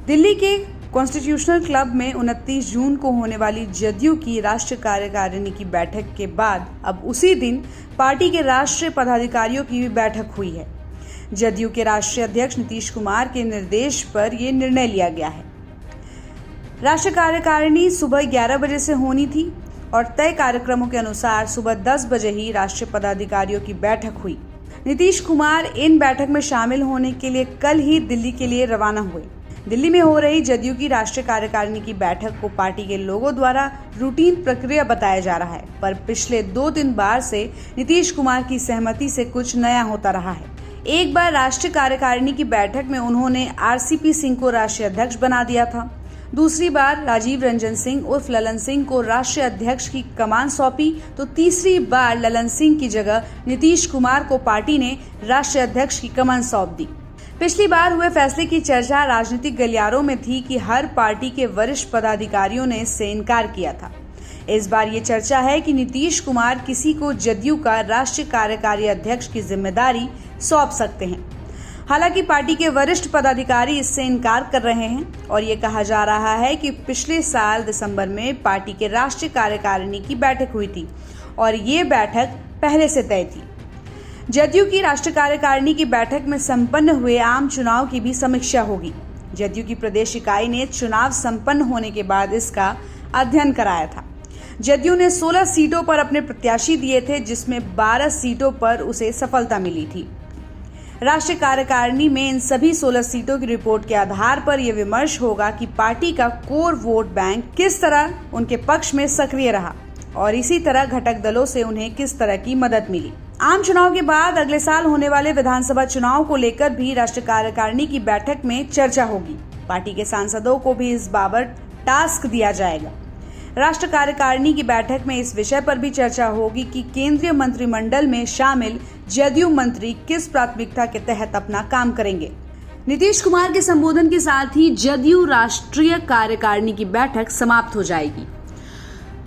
दिल्ली के constitutional club में 29 जून को होने वाली जदयू की राष्ट्रीय कार्यकारिणी की बैठक के बाद अब उसी दिन पार्टी के राष्ट्रीय पदाधिकारियों की भी बैठक हुई है। जदयू के राष्ट्रीय अध्यक्ष नीतीश कुमार के निर्देश पर यह निर्णय लिया गया है। राष्ट्रीय कार्यकारिणी सुबह 11 बजे से होनी थी और तय कार्यक्रमों के अनुसार सुबह 10 बजे ही राष्ट्रीय पदाधिकारियों की बैठक हुई। नीतीश कुमार इन बैठक में शामिल होने के लिए कल ही दिल्ली के लिए रवाना हुए। दिल्ली में हो रही जदयू की राष्ट्रीय कार्यकारिणी की बैठक को पार्टी के लोगों द्वारा रूटीन प्रक्रिया बताया जा रहा है, पर पिछले 2-3 बार से नीतीश कुमार की सहमति से कुछ नया होता रहा है। एक बार राष्ट्रीय कार्यकारिणी की बैठक में उन्होंने आरसीपी सिंह को राष्ट्रीय अध्यक्ष बना दिया था। दूसरी बार राजीव रंजन सिंह उर्फ ललन सिंह को राष्ट्रीय अध्यक्ष की कमान सौंपी, तो तीसरी बार ललन सिंह की जगह नीतीश कुमार को पार्टी ने राष्ट्रीय अध्यक्ष की कमान सौंप दी। पिछली बार हुए फैसले की चर्चा राजनीतिक गलियारों में थी कि हर पार्टी के वरिष्ठ पदाधिकारियों ने इससे इनकार किया था। इस बार ये चर्चा है कि नीतीश कुमार किसी को जदयू का राष्ट्रीय कार्यकारी अध्यक्ष की जिम्मेदारी सौंप सकते हैं। हालांकि पार्टी के वरिष्ठ पदाधिकारी इससे इनकार कर रहे हैं और ये कहा जा रहा है कि पिछले साल दिसंबर में पार्टी के राष्ट्रीय कार्यकारिणी की बैठक हुई थी और ये बैठक पहले से तय थी। जदयू की राष्ट्रीय कार्यकारिणी की बैठक में संपन्न हुए आम चुनाव की भी समीक्षा होगी। जदयू की प्रदेश इकाई ने चुनाव संपन्न होने के बाद इसका अध्ययन कराया था। जदयू ने 16 सीटों पर अपने प्रत्याशी दिए थे, जिसमें 12 सीटों पर उसे सफलता मिली थी। राष्ट्रीय कार्यकारिणी में इन सभी 16 सीटों की रिपोर्ट के आधार पर यह विमर्श होगा कि पार्टी का कोर वोट बैंक किस तरह उनके पक्ष में सक्रिय रहा और इसी तरह घटक दलों से उन्हें किस तरह की मदद मिली। आम चुनाव के बाद अगले साल होने वाले विधानसभा चुनाव को लेकर भी राष्ट्रीय कार्यकारिणी की बैठक में चर्चा होगी। पार्टी के सांसदों को भी इस बाबत टास्क दिया जाएगा। राष्ट्रीय कार्यकारिणी की बैठक में इस विषय पर भी चर्चा होगी कि केंद्रीय मंत्रिमंडल में शामिल जदयू मंत्री किस प्राथमिकता के तहत अपना काम करेंगे। नीतीश कुमार के संबोधन के साथ ही जदयू राष्ट्रीय कार्यकारिणी की बैठक समाप्त हो जाएगी।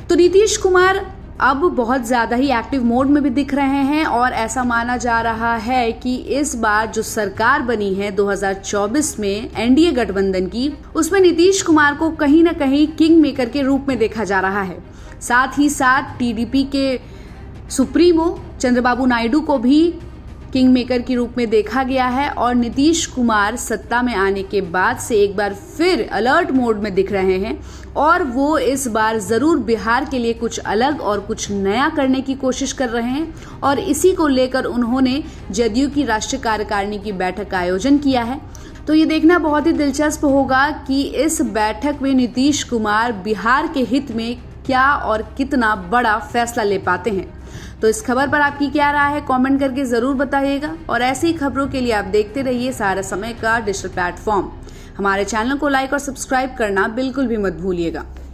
तो नीतीश कुमार अब बहुत ज्यादा ही एक्टिव मोड में भी दिख रहे हैं और ऐसा माना जा रहा है कि इस बार जो सरकार बनी है 2024 में एनडीए गठबंधन की, उसमें नीतीश कुमार को कहीं ना कहीं किंग मेकर के रूप में देखा जा रहा है। साथ ही साथ टीडीपी के सुप्रीमो चंद्रबाबू नायडू को भी किंग मेकर के रूप में देखा गया है और नीतीश कुमार सत्ता में आने के बाद से एक बार फिर अलर्ट मोड में दिख रहे हैं और वो इस बार जरूर बिहार के लिए कुछ अलग और कुछ नया करने की कोशिश कर रहे हैं और इसी को लेकर उन्होंने जदयू की राष्ट्रीय कार्यकारिणी की बैठक का आयोजन किया है। तो ये देखना बहुत ही दिलचस्प होगा कि इस बैठक में नीतीश कुमार बिहार के हित में क्या और कितना बड़ा फैसला ले पाते हैं। तो इस खबर पर आपकी क्या राय है, कमेंट करके जरूर बताइएगा और ऐसी ही खबरों के लिए आप देखते रहिए सारा समय का डिजिटल प्लेटफॉर्म। हमारे चैनल को लाइक और सब्सक्राइब करना बिल्कुल भी मत भूलिएगा।